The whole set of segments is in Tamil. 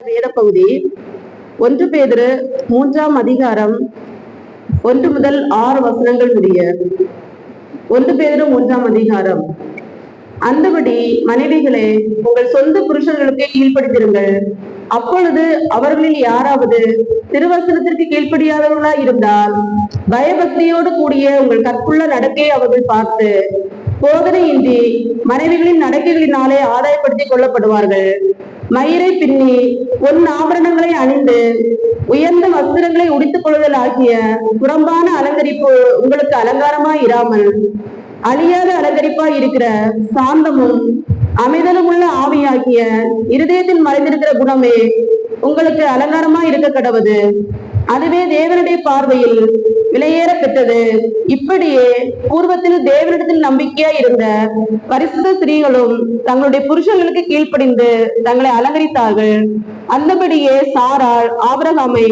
வேத பகுதி 1 பேதுரு 3ஆம் அதிகாரம் 1 முதல் 6 வசனங்கள் முடிய. 1 பேதுரு 3ஆம் அதிகாரம். அந்தபடி மனைவிகளே, உங்கள் சொந்த புருஷர்களுக்கு கீழ்ப்படிந்திருங்கள். அப்பொழுது அவர்களில் யாராவது திருவசனத்திற்கு கீழ்ப்படியாதவர்களா இருந்தால் பயபக்தியோடு கூடிய உங்கள் கற்புள்ள நடக்கையை அவர்கள் பார்த்து போதனையின்றி மனைவிகளின் நடக்கைகளினாலே ஆதாயப்படுத்திக் கொள்ளப்படுவார்கள். மயிரை பின்னி பொன் ஆபரணங்களை அணிந்து உயர்ந்த வஸ்திரங்களை உடித்துக் கொள்ளுதல் ஆகிய புறம்பான அலங்கரிப்பு உங்களுக்கு அலங்காரமாய் இராமல் அழியாத அலங்கரிப்பாய் இருக்கிற சாந்தமும் அமைதலும் உள்ள ஆவியாகிய இருதயத்தில் மறைந்திருக்கிற குணமே உங்களுக்கு அலங்காரமாய் இருக்க கடவுது. அதுவே தேவனுடைய பார்வையில் விலையேற பெற்றது. இப்படியே பூர்வத்தில் தேவனிடத்தில் நம்பிக்கையா இருந்த பரிசுத்த ஸ்திரீகளும் தங்களுடைய புருஷர்களுக்கு கீழ்ப்படிந்து தங்களை அலங்கரித்தார்கள். அந்தபடியே சாராள் ஆபிரகாமை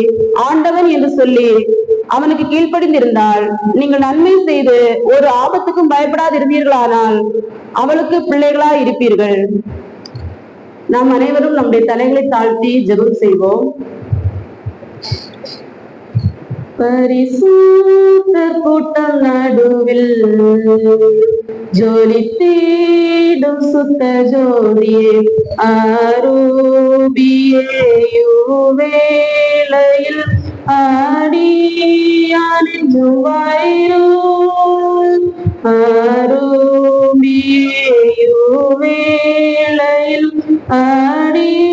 ஆண்டவன் என்று சொல்லி அவனுக்கு கீழ்ப்படிந்திருந்தால் நீங்கள் நன்மை செய்து ஒரு ஆபத்துக்கும் பயப்படாதிருந்தீர்களானால் அவளுக்கு பிள்ளைகளா இருப்பீர்கள். நாம் அனைவரும் நம்முடைய தலைகளை தாழ்த்தி ஜெபம் செய்வோம். பரிசுத்த கூட்டம் நடுவில் ஜோலி தேடும் சுத்த ஜோதியே ஆரூபியேயுவேளையில் ஆடியானெஞ்சுவாயிரோ ஆரூபியேயுவேளையில் ஆடியானெஞ்சுவாயிரோ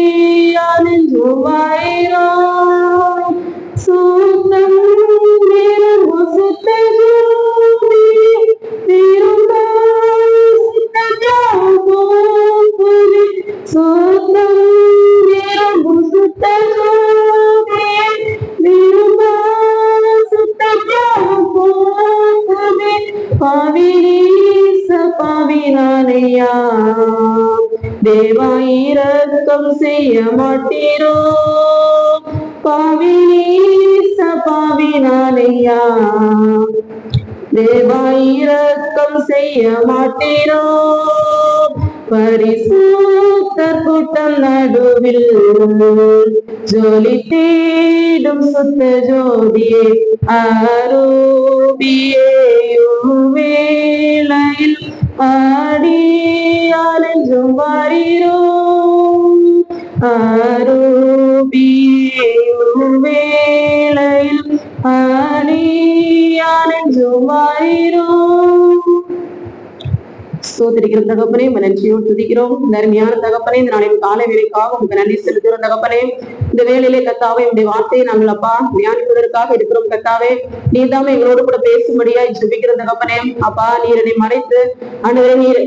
சுத்தம் தேவா இரக்கம் செய்ய மாட்டீரோ பாவினானையா தேவா இரக்கம் செய்ய மாட்டீரோ பரிசுத்தர் கூட்டம் நடுவில் ஜோலி தேடும் சுத்த ஜோதியே ஆரூபியேயுவேளையில் ஆடியானெஞ்சும் வாரீரோ ஆரூபியேயுவேளையில் ஆடியானெஞ்சும் வாரீரோ. சோதரிக்கிறோம் தகப்பனே, நன்றியோடு துதிக்கிறோம். இந்த அருமையான தகப்பனே, இந்த நாளின் காலை வேலைக்காக உங்களுக்கு நன்றி செலுத்துகிறோம் தகப்பனே. இந்த வேலையிலே கத்தாவே என்னுடைய வார்த்தையை நாங்கள் அப்பா தியானிப்பதற்காக இருக்கிறோம் கத்தாவே. நீதாமே எங்களோடு கூட பேசும்படியா ஜெபிக்கிற தகப்பனே. அப்பா நீர் என்னை மறைத்து ஆண்டவரே நீர்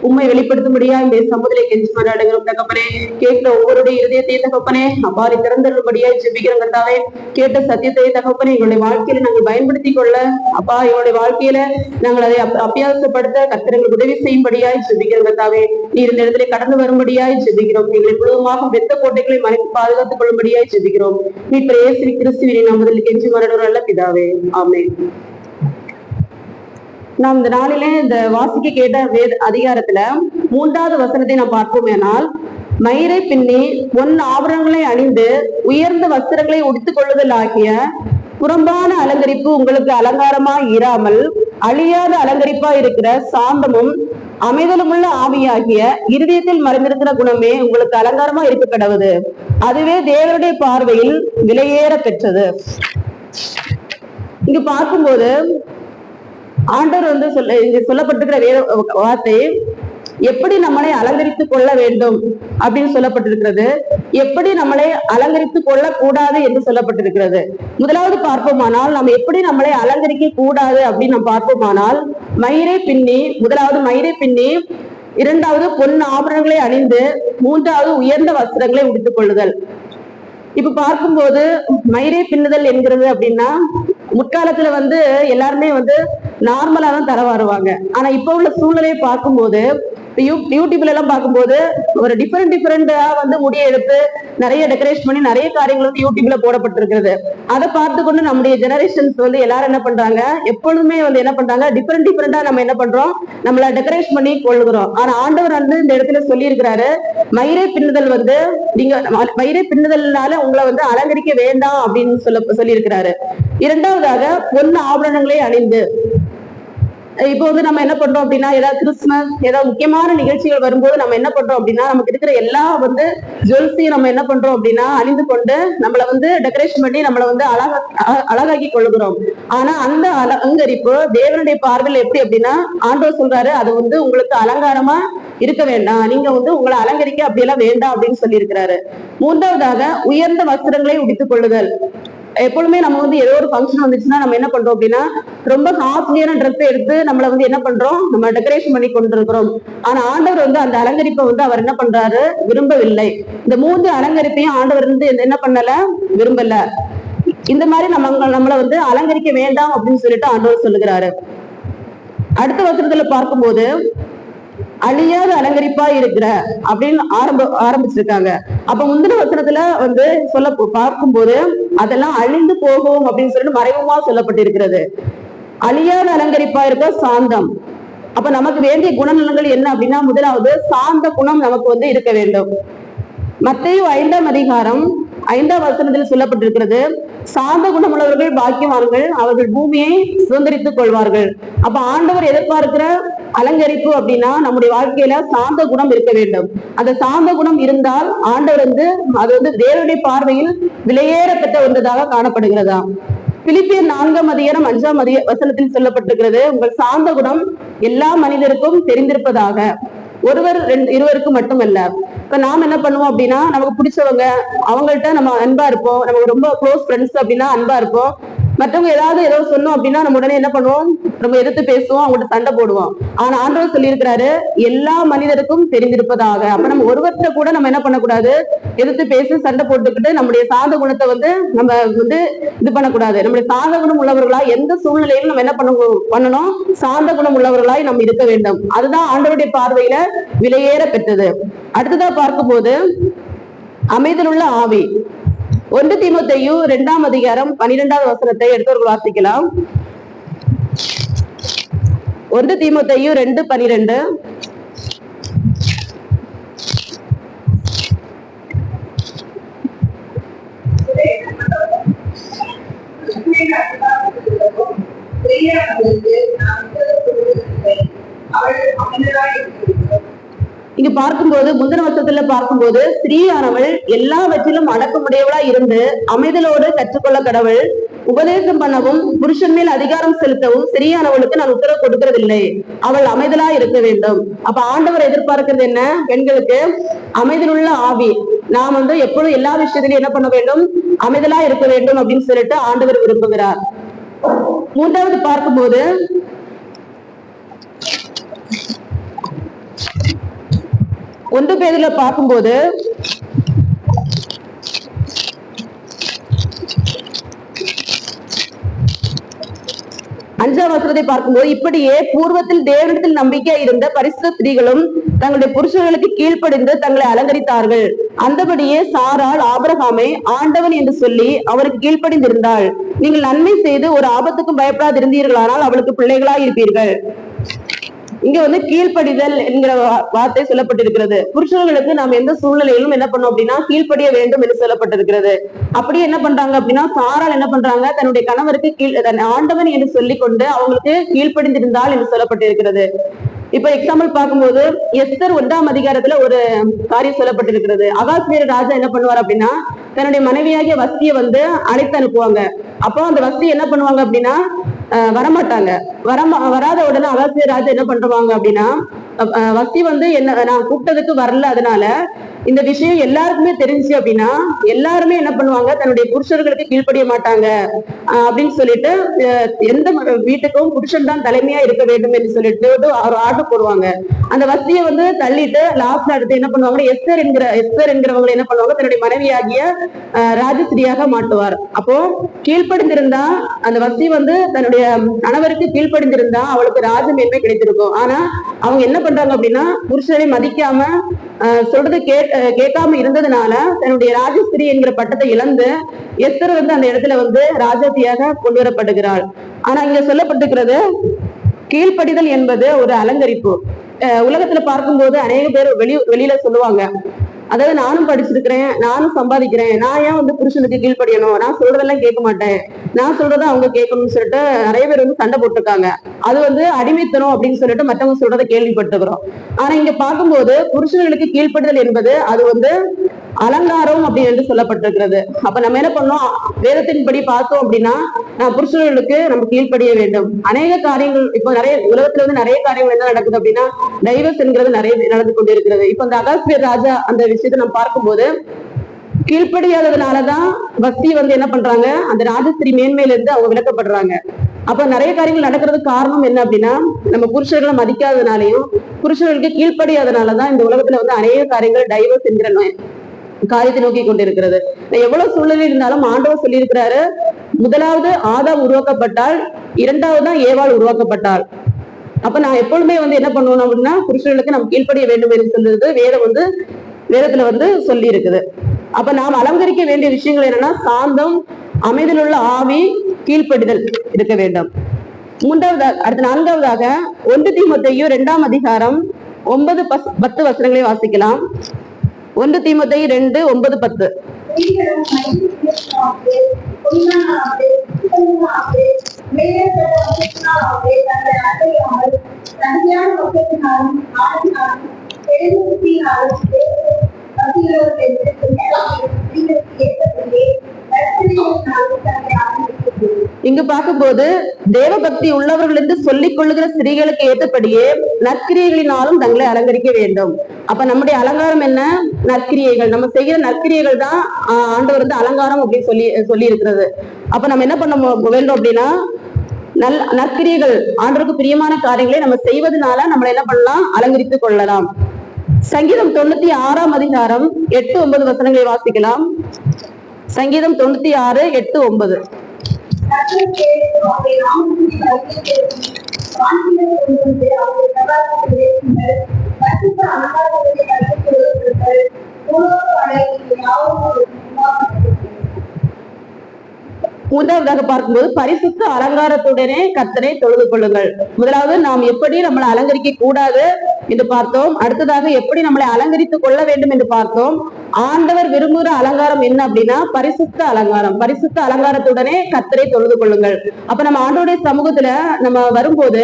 உண்மை வெளிப்படுத்தும்படியா இந்த சமுதிரை கெஞ்சி மாறாடுகிறோம் தகப்பனே. கேட்கிற ஒவ்வொருடைய இருதயத்தை தகப்பனே அப்பா நீ திறந்தரும்படியா ஜெபிக்கிறோம் கத்தாவே. கேட்ட சத்தியத்தை தகப்பனே எங்களுடைய வாழ்க்கையில நாங்கள் பயன்படுத்தி கொள்ள அப்பா எங்களுடைய வாழ்க்கையில நாங்கள் அதை அபியாசப்படுத்த கர்த்தருக்கு உதவி செய்யும்படியாய் ஜெபிக்கிறோம் கர்த்தாவே. நீர் இந்த இடத்துல கடந்து வரும்படியாய் ஜெபிக்கிறோம். எங்களை முழுவதுமாக வெத்த கோட்டைகளை மறைத்து பாதுகாத்துக் கொள்ளும்படியாய் ஜெபிக்கிறோம். மீட்பர் இயேசு கிறிஸ்துவின் நாமத்தில் கெஞ்சி மாறாடுகிற நல்ல பிதாவே, ஆமென். நாம் இந்த நாளிலே இந்த வாசிக்க கேட்ட வேத அதிகாரத்துல 3வது வசனத்தை நாம் பார்ப்போமேனால், மயிரை பின்னி பொன் ஆபரணங்களை அணிந்து உயர்ந்த வஸ்திரங்களை உடுத்துக் கொள்ளுதல் ஆகிய புறம்பான அலங்கரிப்பு உங்களுக்கு அலங்காரமா இராமல் அழியாத அலங்கரிப்பா இருக்கிற சாந்தமும் அமைதலுமுள்ள ஆவியாகிய இருதயத்தில் மறைந்திருக்கிற குணமே உங்களுக்கு அலங்காரமா இருக்க கடவுது. அதுவே தேவனுடைய பார்வையில் விலையேற பெற்றது. இங்க பார்க்கும்போது ஆண்டவர் இங்க சொல்லப்பட்டிருக்கிற வேத வார்த்தை எப்படி நம்மளை அலங்கரித்துக் கொள்ள வேண்டும் அப்படின்னு சொல்லப்பட்டிருக்கிறது, எப்படி நம்மளை அலங்கரித்துக் கொள்ள கூடாது என்று சொல்லப்பட்டிருக்கிறது. முதலாவது பார்ப்போமானால் நம்ம எப்படி நம்மளை அலங்கரிக்க கூடாது அப்படின்னு நம்ம பார்ப்போமானால், மயிரை பின்னி, முதலாவது மயிரை பின்னி, 2வது பொன் ஆபரணங்களை அணிந்து, 3வது உயர்ந்த வஸ்திரங்களை உடுத்துக் கொள்ளுதல். இப்ப பார்க்கும்போது மயிரை பின்னுதல் என்கிறது அப்படின்னா முற்காலத்துல எல்லாருமே நார்மலா தான் தர வருவாங்க. ஆனா இப்ப உள்ள சூழ்நிலையை பார்க்கும்போது யூடியூப்ல எல்லாம் பார்க்கும்போது ஒரு டிஃபரெண்டா வந்து முடியை எடுத்து நிறைய டெக்கரேஷன் பண்ணி நிறைய காரியங்கள் வந்து யூடியூப்ல போடப்பட்டிருக்கிறது. அதை பார்த்து கொண்டு நம்முடைய ஜெனரேஷன்ஸ் வந்து எல்லாரும் என்ன பண்றாங்க, எப்பொழுதுமே வந்து என்ன பண்றாங்க, டிஃபரெண்டா நம்ம என்ன பண்றோம், நம்மள டெக்கரேஷன் பண்ணி கொள்ளுகிறோம். ஆனா ஆண்டவர் வந்து இந்த இடத்துல சொல்லி இருக்கிறாரு, மயிரை பின்னுதல் வந்து நீங்க மயிரை பின்னுதல்னால உங்களை வந்து அலங்கரிக்க வேண்டாம் அப்படின்னு சொல்லி இருக்கிறாரு. இரண்டாவதாக பொன் ஆபரணங்களை அணிந்து, இப்போ வந்து நம்ம என்ன பண்றோம் அப்படின்னா, ஏதாவது கிறிஸ்துமஸ் ஏதாவது முக்கியமான நிகழ்ச்சிகள் வரும்போது நம்ம என்ன பண்றோம் அப்படின்னா, நமக்கு இருக்கிற எல்லா வந்து ஜுவல்ஸையும் நம்ம என்ன பண்றோம் அப்படின்னா அணிந்து கொண்டு நம்மளை வந்து டெக்கரேஷன் பண்ணி நம்மளை வந்து அழகாக்கி கொள்ளுகிறோம். ஆனா அந்த அலங்கரிப்பு தேவனுடைய பார்வையில் எப்படி அப்படின்னா, ஆண்டவர் சொல்றாரு, அது வந்து உங்களுக்கு அலங்காரமா இருக்க வேண்டாம், நீங்க வந்து உங்களை அலங்கரிக்க அப்படியெல்லாம் வேண்டாம் அப்படின்னு சொல்லி இருக்கிறாரு. மூன்றாவதாக உயர்ந்த வஸ்திரங்களை உடுத்திக் கொள்ளுதல். எப்பொழுதுமே நம்ம வந்து ஏதோ ஒரு ஃபங்க்ஷன் வந்துச்சுன்னா நம்ம என்ன பண்றோம் அப்படின்னா, ரொம்ப காஸ்ட்லியான ட்ரெஸ் எடுத்து நம்மள வந்து என்ன பண்றோம், நம்ம டெக்கரேஷன் பண்ணி கொண்டிருக்கிறோம். ஆனா ஆண்டவர் வந்து அந்த அலங்கரிப்பை வந்து அவர் என்ன பண்றாரு, விரும்பவில்லை. இந்த 3 அலங்கரிப்பையும் ஆண்டவர் வந்து என்ன பண்ணல, விரும்பல. இந்த மாதிரி நம்மளை வந்து அலங்கரிக்க வேண்டாம் அப்படின்னு சொல்லிட்டு ஆண்டவர் சொல்லுகிறாரு. அடுத்த வசனத்துல பார்க்கும்போது அழியாத அலங்கரிப்பா இருக்கிற அப்படின்னு ஆரம்பிச்சிருக்காங்க. அப்ப முந்தின வசனத்துல வந்து பார்க்கும்போது அதெல்லாம் அழிந்து போகும் அப்படின்னு சொல்லிட்டு மறைமுகமா சொல்லப்பட்டிருக்கிறது. அழியாத அலங்கரிப்பா இருக்க சாந்தம். அப்ப நமக்கு வேண்டிய குணநலங்கள் என்ன அப்படின்னா, முதலாவது சாந்த குணம் நமக்கு வந்து இருக்க வேண்டும். மத்தேயு 5ஆம் அதிகாரம் 5ஆம் வசனத்தில் சொல்லப்பட்டிருக்கிறது, சாந்த குணம் உள்ளவர்கள் பாக்கியவான்கள், அவர்கள் பூமியை சுதந்திரித்துக் கொள்வார்கள். அப்ப ஆண்டவர் எதிர்பார்க்கிற அலங்கரிப்பு அப்படின்னா நம்முடைய வாழ்க்கையில சாந்த குணம் இருக்க வேண்டும். அந்த சாந்த குணம் இருந்தால் ஆண்டவர் வந்து அது வந்து தேவனுடைய பார்வையில் விலையேறப்பட்ட ஒன்றதாக காணப்படுகிறதா. பிலிப்பியர் 4ஆம் அதிகாரம் 5ஆம் வசனத்தில் சொல்லப்பட்டிருக்கிறது, உங்கள் சாந்த குணம் எல்லா மனிதருக்கும் தெரிந்திருப்பதாக, ஒருவர் இருவருக்கும் மட்டுமல்ல. இப்ப நாம என்ன பண்ணுவோம் அப்படின்னா, நமக்கு பிடிச்சவங்க அவங்கள்ட்ட நம்ம அன்பா இருப்போம், நமக்கு ரொம்ப க்ளோஸ் ஃப்ரெண்ட்ஸ் அப்படின்னா அன்பா இருப்போம். மற்றவங்க ஏதோ சொன்னோம் அப்படின்னா நம்ம உடனே என்ன பண்ணுவோம், நம்ம எதிர்த்து பேசுவோம், அவங்கள்ட்ட சண்டை போடுவோம். ஆனா ஆண்டவர் சொல்லியிருக்கிறாரு, எல்லா மனிதருக்கும் தெரிந்திருப்பதாக. அப்ப நம்ம ஒருவர்கிட்ட கூட நம்ம என்ன பண்ணக்கூடாது, எதிர்த்து பேசி சண்டை போட்டுக்கிட்டு நம்முடைய சாந்த குணத்தை வந்து நம்ம வந்து இது பண்ணக்கூடாது. நம்முடைய சாந்த குணம் உள்ளவர்களாய் எந்த சூழ்நிலையிலும் நம்ம என்ன பண்ணணும், சாந்த குணம் உள்ளவர்களாய் நம்ம இருக்க வேண்டும். அதுதான் ஆண்டவருடைய பார்வையில விலையேற பெற்றது. அடுத்ததா பார்க்கும்போது அமைதலுள்ள ஆவி. 1 தீமோத்தேயு 2ஆம் அதிகாரம் 12ஆவது வசனத்தை எடுத்தவர்கள் வாசிக்கலாம். 1 தீமோத்தேயு 2:12. இங்க பார்க்கும்போது முந்தின வருஷத்துல பார்க்கும்போது ஸ்திரீயானவள் எல்லாவற்றிலும் அடக்கமுடையவளா இருந்து அமைதலோடு கற்றுக்கொள்ள கடவுள், உபதேசம் பண்ணவும் புருஷன் மேல் அதிகாரம் செலுத்தவும் ஸ்திரீயானவளுக்கு நான் உத்தரவு கொடுக்கறதில்லை, அவள் அமைதலா இருக்க வேண்டும். அப்ப ஆண்டவர் எதிர்பார்க்கிறது என்ன, பெண்களுக்கு அமைதலுள்ள ஆவி. நாம் வந்து எப்பொழுதும் எல்லா விஷயத்திலையும் என்ன பண்ண வேண்டும், அமைதலா இருக்க வேண்டும் அப்படின்னு சொல்லிட்டு ஆண்டவர் விரும்புகிறார். மூன்றாவது பார்க்கும்போது 1 பேதுல பார்க்கும்போது 5ஆம் வசனத்தை பார்க்கும்போது, இப்படியே பூர்வத்தில் தேவனிடத்தில் நம்பிக்கை இருந்த பரிசுத்த ஸ்திரீகளும் தங்களுடைய புருஷர்களுக்கு கீழ்ப்படிந்து தங்களை அலங்கரித்தார்கள். அந்தபடியே சாராள் ஆபிரகாமை ஆண்டவன் என்று சொல்லி அவருக்கு கீழ்ப்படிந்திருந்தாள். நீங்கள் நன்மை செய்து ஒரு ஆபத்துக்கும் பயப்படாதிருந்தீர்களானால் அவளுக்கு பிள்ளைகளாய் இருப்பீர்கள். இங்க வந்து கீழ்ப்படிதல் என்கிற வார்த்தை சொல்லப்பட்டிருக்கிறது. புருஷர்களுக்கு நாம் எந்த சூழ்நிலையிலும் என்ன பண்ணோம் அப்படின்னா கீழ்ப்படிய வேண்டும் என்று சொல்லப்பட்டிருக்கிறது. அப்படியே என்ன பண்றாங்க அப்படின்னா, சாரால் என்ன பண்றாங்க, தன்னுடைய கணவருக்கு ஆண்டவன் என்று சொல்லிக் கொண்டு அவங்களுக்கு கீழ்ப்படிந்திருந்தால் என்று சொல்லப்பட்டிருக்கிறது. இப்ப எக்ஸாம்பிள் பார்க்கும்போது எஸ்தர் 1ஆம் அதிகாரத்துல ஒரு காரியம் சொல்லப்பட்டிருக்கிறது. அகாஸ்வேரு ராஜா என்ன பண்ணுவார் அப்படின்னா, தன்னுடைய மனைவியாகிய வஸ்தியை வந்து அழைத்து அனுப்புவாங்க. அப்போ அந்த வஸ்தி என்ன பண்ணுவாங்க அப்படின்னா வரமாட்டாங்க. வராத உடனே அகாஸ்வேரு ராஜா என்ன பண்றாங்க அப்படின்னா, வஸ்தி வந்து என்ன நான் கூப்பிட்டதுக்கு வரல, அதனால இந்த விஷயம் எல்லாருக்குமே தெரிஞ்சு அப்படின்னா எல்லாருமே என்ன பண்ணுவாங்க, தன்னுடைய புருஷர்களுக்கு கீழ்ப்படிய மாட்டாங்க அப்படின்னு சொல்லிட்டு எந்த வீட்டுக்கும் புருஷன் தான் தலைமையா இருக்க வேண்டும் என்று சொல்லிட்டு ஒரு ஆர்டர் போடுவாங்க. அந்த வசதியை வந்து தள்ளிட்டு லாஸ்ட்ல அடுத்து என்ன பண்ணுவாங்க, எஸ்தர் என்கிறவங்க என்ன பண்ணுவாங்க, தன்னுடைய மனைவியாகிய ராஜஸ்ரீயாக மாட்டுவார். அப்போ கீழ்ப்படிந்திருந்தா அந்த வசதி வந்து தன்னுடைய கணவருக்கு கீழ்ப்படிந்திருந்தா அவளுக்கு ராஜ மேன்மை கிடைத்திருக்கும். ஆனா அவங்க என்ன பண்றாங்க அப்படின்னா, புருஷனை மதிக்காம சொல்றது கேட்காம இருந்ததுனால தன்னுடைய ராஜஸ்திரி என்கிற பட்டத்தை இழந்து எஸ்தர் வந்து அந்த இடத்துல வந்து ராஜாத்தியாக கொண்டு வரப்படுகிறாள். ஆனா இங்க சொல்லப்பட்டிருக்கிறது கீழ்ப்படிதல் என்பது ஒரு அலங்கரிப்பு. உலகத்துல பார்க்கும்போது அநேக பேர் வெளியில சொல்லுவாங்க, அதாவது நானும் படிச்சிருக்கிறேன், நானும் சம்பாதிக்கிறேன், நான் ஏன் வந்து புருஷனுக்கு கீழ்ப்படியணும், நான் சொல்றதெல்லாம் கேட்க மாட்டேன், நான் சொல்றதை அவங்க கேட்கணும்னு சொல்லிட்டு நிறைய பேர் வந்து சண்டை போட்டிருக்காங்க. அது வந்து அடிமைத்தனம் அப்படின்னு சொல்லிட்டு மற்றவங்க சொல்றதை கேள்விப்பட்டுக்கிறோம். ஆனா இங்க பார்க்கும்போது புருஷர்களுக்கு கீழ்ப்படுதல் என்பது அது வந்து அலங்காரம் அப்படின்னு சொல்லப்பட்டிருக்கிறது. அப்ப நம்ம என்ன பண்ணோம், வேதத்தின்படி பார்த்தோம் அப்படின்னா புருஷர்களுக்கு நம்ம கீழ்ப்படிய வேண்டும். அநேக காரியங்கள் இப்போ நிறைய உலகத்துல வந்து நிறைய காரியங்கள் என்ன நடக்குது அப்படின்னா டைவர்ஸ் என்கிறது நிறைய நடந்து கொண்டிருக்கிறது. இப்ப இந்த அகாஸ்பியர் ராஜா அந்த விஷயத்தை நம்ம பார்க்கும்போது கீழ்ப்படியாததுனாலதான் வஸ்தி வந்து என்ன பண்றாங்க, அந்த ராஜஸ்திரி மேன்மையில இருந்து அவங்க விளக்கப்படுறாங்க. அப்ப நிறைய காரியங்கள் நடக்கிறதுக்கு காரணம் என்ன அப்படின்னா நம்ம புருஷர்களை மதிக்காததுனாலையும் புருஷர்களுக்கு கீழ்ப்படியாதனாலதான் இந்த உலகத்துல வந்து அநேக காரியங்கள் டைவர்ஸ் என்கிற காரியத்தை நோக்கி கொண்டிருக்கிறது. எவ்வளவு சூழ்நிலை இருந்தாலும் ஆண்டவர் சொல்லி இருக்கிறாரு, முதலாவது ஆதாம் உருவாக்கப்பட்டால், இரண்டாவது தான் ஏவாள் உருவாக்கப்பட்டாள். அப்ப நான் எப்பொழுதுமே வந்து என்ன பண்ணுவோம் அப்படின்னா புருஷர்களுக்கு நம்ம கீழ்ப்படிய வேண்டும் என்று சொல்றது வேதத்துல வந்து சொல்லி இருக்குது. அப்ப நாம் அலங்கரிக்க வேண்டிய விஷயங்கள் என்னன்னா சாந்தம், அமைதியிலுள்ள ஆவி, கீழ்ப்படிதல் இருக்க வேண்டும். அடுத்த 4வது 1 தீமோத்தேயு 2ஆம் அதிகாரம் 9-10 வசனங்களை வாசிக்கலாம். 1 தீமோத்தேயு 2:9-10. இங்கு பார்க்கும்போது தேவபக்தி உள்ளவர்கள் என்று சொல்லிக் கொள்ளுகிற ஸ்திரீகளுக்கு ஏற்றபடியே நற்கிரியைகளினாலும் தங்களை அலங்கரிக்க வேண்டும். அப்ப நம்முடைய அலங்காரம் என்ன, நற்கிரியைகள். நம்ம செய்கிற நற்கிரியைகள் தான் ஆண்டவர் வந்து அலங்காரம் அப்படின்னு சொல்லி இருக்கிறது. அப்ப நம்ம என்ன பண்ண வேண்டும் அப்படின்னா நற்கிரியைகள், ஆண்டவருக்கு பிரியமான காரியங்களை நம்ம செய்வதனால நம்மளை என்ன பண்ணலாம், அலங்கரித்துக் கொள்ளலாம். சங்கீதம் 96ஆம் அதிகாரம் 8-9 வசனங்களை வாசிக்கலாம். சங்கீதம் 96:8-9. முதலாவதாக பார்க்கும்போது பரிசுத்த அலங்காரத்துடனே கர்த்தரை தொழுது கொள்ளுங்கள். முதலாவது நாம் எப்படி நம்மளை அலங்கரிக்க கூடாது என்று பார்த்தோம். அடுத்ததாக எப்படி நம்மளை அலங்கரித்துக் கொள்ள வேண்டும் என்று பார்த்தோம். ஆண்டவர் விரும்புகிற அலங்காரம் என்ன அப்படின்னா பரிசுத்த அலங்காரம். பரிசுத்த அலங்காரத்துடனே கர்த்தரை தொழுது கொள்ளுங்கள். அப்ப நம்ம ஆண்டவருடைய சமூகத்துல நம்ம வரும்போது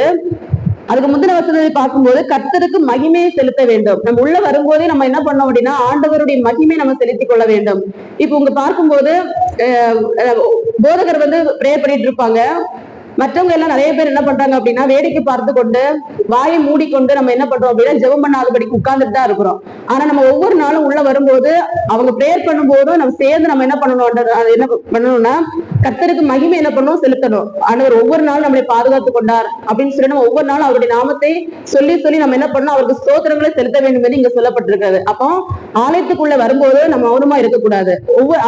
அதுக்கு முந்தின வசனத்தை பார்க்கும்போது கர்த்தருக்கு மகிமையை செலுத்த வேண்டும். நம்ம உள்ள வரும்போதே நம்ம என்ன பண்ணோம் அப்படின்னா ஆண்டவருடைய மகிமை நம்ம செலுத்திக் கொள்ள வேண்டும். இப்ப உங்க பார்க்கும்போது போதகர் வந்து ப்ரேயர் பண்ணிட்டு இருப்பாங்க, மற்றவங்க எல்லாம் நிறைய பேர் என்ன பண்றாங்க அப்படின்னா வேடிக்கை பார்த்து கொண்டு வாயை மூடிக்கொண்டு நம்ம என்ன பண்றோம் அப்படின்னா ஜெபம் பண்ணாதபடிக்கு உட்கார்ந்துட்டு தான் இருக்கிறோம். ஆனா நம்ம ஒவ்வொரு நாளும் உள்ள வரும்போது அவங்க பிரேயர் பண்ணும்போதும் நம்ம சேர்ந்து நம்ம என்ன பண்ணணும்னா கர்த்தருக்கு மகிமை என்ன பண்ணணும், செலுத்தணும். ஆண்டவர் ஒவ்வொரு நாளும் நம்மளை பாதுகாத்து கொண்டார் அப்படின்னு சொல்லி நம்ம ஒவ்வொரு நாளும் அவருடைய நாமத்தை சொல்லி நம்ம என்ன பண்ணணும், அவருக்கு ஸ்தோத்திரங்களை செலுத்த வேண்டும் என்று இங்க சொல்லப்பட்டிருக்கிறது. அப்போ ஆலயத்துக்குள்ள வரும்போது நம்ம மௌனமா இருக்கக்கூடாது.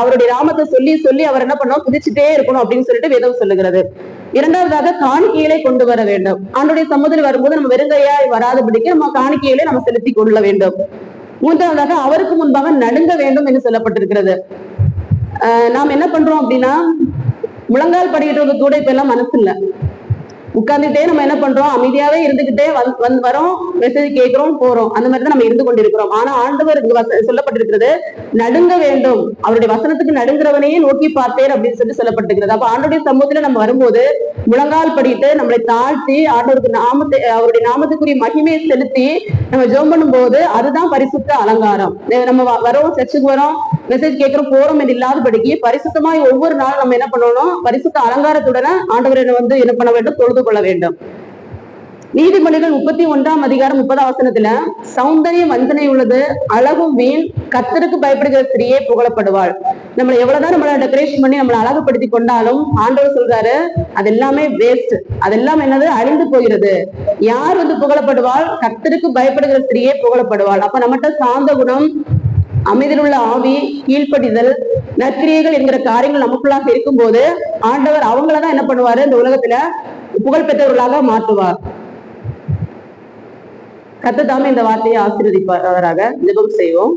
அவருடைய நாமத்தை சொல்லி அவர் என்ன பண்ணணும், குதிச்சுட்டே இருக்கணும் அப்படின்னு சொல்லிட்டு வேதம் சொல்லுகிறது. இரண்டாவதாக காணிக்கைகளை கொண்டு வர வேண்டும். ஆண்டுடைய சமூகத்தில் வரும்போது நம்ம வெறுங்கையாய் வராதபடிக்கு நம்ம காணிக்கைகளை நம்ம செலுத்தி கொள்ள வேண்டும். மூன்றாவதாக அவருக்கு முன்பாக நடுங்க வேண்டும் என்று சொல்லப்பட்டிருக்கிறது. நாம் என்ன பண்றோம் அப்படின்னா முழங்கால் படிக்கிட்டு கூட இப்ப எல்லாம் மனசு இல்லை, உட்கார்ந்துட்டே நம்ம என்ன பண்றோம், அமைதியாவே இருந்துகிட்டே வரோம், மெசேஜ் கேட்கிறோம், போறோம். அந்த மாதிரி தான் நம்ம இருந்து கொண்டிருக்கிறோம். ஆனா ஆண்டவர் சொல்லப்பட்டிருக்கிறது நடுங்க வேண்டும், அவருடைய வசனத்துக்கு நடுங்கிறவனையே நோக்கி பார்த்தேன் அப்படின்னு சொல்லப்பட்டிருக்கிறது. அப்ப ஆண்டோடைய சமூகத்துல நம்ம வரும்போது முழங்கால் படிட்டு நம்மளை தாழ்த்தி ஆண்டவருக்கு அவருடைய நாமத்துக்குரிய மகிமையை செலுத்தி நம்ம ஜெபம் பண்ணும் போது அதுதான் பரிசுத்த அலங்காரம். நம்ம வரோம், சர்ச்சுக்கு வரோம், மெசேஜ் கேட்கிறோம், போறோம் என்று இல்லாதபடிக்கு பரிசுத்தமாய் ஒவ்வொரு நாளும் நம்ம என்ன பண்ணணும், பரிசுத்த அலங்காரத்துடன் ஆண்டவரை வந்து என்ன பண்ண வேண்டும், தொழுது கொள்ள வேண்டும். நீதிமொழிகள் 31ஆம் அதிகாரம் 30ஆம் வசனத்துல சௌந்தரிய வஞ்சனை உள்ளது, அழகும் வீண், கர்த்தருக்கு பயப்படுகிற ஸ்திரீயே புகழப்படுவாள். நம்மளை எவ்வளவுதான் நம்மளை டெக்கரேஷன் பண்ணி நம்மளை அழகுபடுத்தி கொண்டாலும் ஆண்டவர் சொல்றாரு அது எல்லாமே வேஸ்ட், அதெல்லாம் என்னது, அழிந்து போகிறது. யார் புகழப்படுவாள்? கர்த்தருக்கு பயப்படுகிற ஸ்திரீயே புகழப்படுவாள். அப்ப நம்மகிட்ட சாந்த குணம், அமைதியில் உள்ள ஆவி, கீழ்ப்படிதல், நற்கிரியைகள் என்கிற காரியங்கள் நமக்குள்ளாக இருக்கும் போது ஆண்டவர் அவங்களதான் என்ன பண்ணுவாரு, இந்த உலகத்துல புகழ் பெற்றவர்களாக மாற்றுவார். கர்த்தர் இந்த வார்த்தையை ஆசீர்வதிப்பாராக. ஜெபம் செய்வோம்.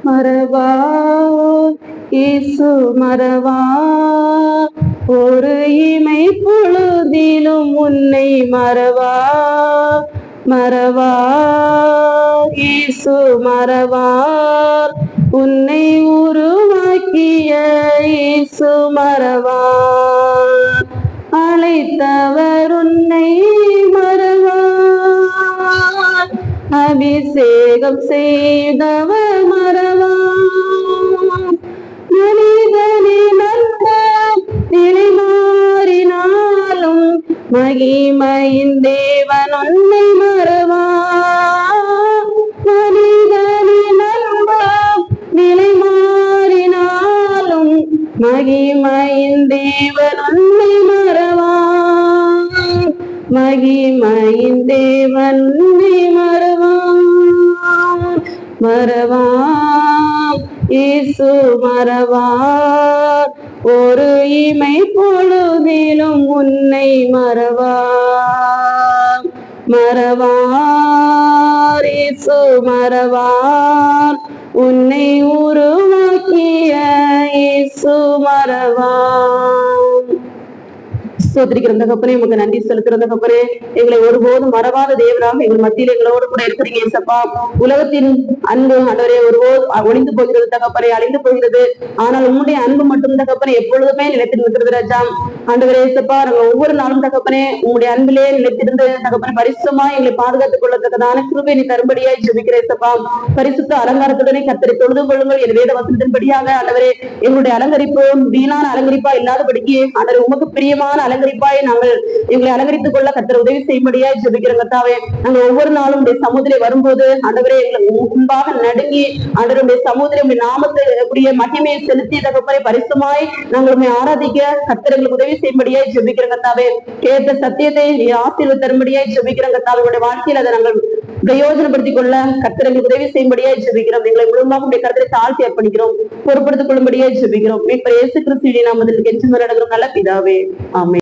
மறவா இயேசு மறவா, ஒரு இமை பொழுதிலும் உன்னை மறவா. மறவா இயேசு மறவா, உன்னை உருவாக்கிய இயேசு மறவா. அழைத்தவர் உன்னை மறவா, அபிஷேகம் செய்தவர் மறவா. மனிதனின் அன்பு நிலை மாறினாலும் மகிமையின் தேவன் உன்னை மறவா. மனிதனின் அன்பு நிலை மாறினாலும் மகிமையின் தேவன் உன்னை மறவா. மகிமையின் தேவன் உன்னை மறவா. மறவா இயேசு மறவா, ஒரு இமை பொழுதிலும் உன்னை மறவா. மறவா இயேசு மறவா, உன்னை உருவாக்கிய இயேசு மறவா. ஸ்தோத்திரிக்கிற தகப்பனே, உமக்கு நன்றி செலுத்துற தகப்பனே. எங்களை ஒருபோதும் மறவாத தேவனாக எங்கள் மத்தியில் எங்களோடு கூட இருக்கிறீங்க ஏசப்பா. உலகத்தின் அன்பு ஆண்டவரே ஒருபோது ஒளிந்து போகிறது தகப்பனே, அழிந்து போகிறது. ஆனால் உம்முடைய அன்பு மட்டும் தகப்பனே எப்பொழுதுமே நிலைத்திருக்கிறது ராஜா. ஆண்டவரே ஏசப்பா, நாங்கள் ஒவ்வொரு நாளும் தகப்பனே உங்களுடைய அன்பிலே நிலைத்திருந்து தகப்பனே பரிசுத்தமா எங்களை பாதுகாத்துக் கொள்ளத்தக்கதான கிருபை நீ தரும்படியாய் ஜெபிக்கிற ஏசப்பா. பரிசுத்த அலங்காரத்துடனே கர்த்தரை தொழுது கொள்ளுங்கள். என் வேத வசனத்தின்படியாக ஆண்டவரே எங்களுடைய அலங்கரிப்பு வீணான அலங்கரிப்பா இல்லாதபடிக்கு ஆண்டவரே உமக்கு பிரியமான அலங்கரிப்பாய் நாங்கள் எங்களை அலங்கரித்துக் கொள்ள கர்த்தர் உதவி செய்யும்படியாய் ஜெபிக்கிற கர்த்தாவே. நாங்கள் ஒவ்வொரு நாளும் உடைய சமூகத்திலே வரும்போது ஆண்டவரே எங்களை முன்பாக நடுங்கி ஆண்டவருடைய சமூகத்திலே உடைய நாமத்தை மகிமையை செலுத்தி தகப்பனை பரிசுமாய் நாங்கள் உண்மை ஆராதிக்க கர்த்தர் எங்களுக்கு உதவி செய்யும்படியாய் ஜெபிக்கிற கர்த்தாவே. கேட்ட சத்தியத்தை நீ ஆசீர்வாதம் தரும்படியாய் ஜெபிக்கிற கர்த்தாவே. உடைய வாழ்க்கையில் அதை நாங்கள் பிரயோஜனப்படுத்திக் கொள்ள கர்த்தர் எங்களுக்கு உதவி செய்யும்படியாய் ஜெபிக்கிறோம். எங்களை முழுமையாக உடைய கர்த்தரை தாழ்த்தி அர்ப்பணிக்கிறோம், பொறுப்படுத்திக் கொள்ளும்படியாய் ஜெபிக்கிறோம். மீட்பர் இயேசு கிறிஸ்துவின் நாமத்தில் கெஞ்சி நடக்கிறோம் நல்ல பிதாவே, ஆமென்.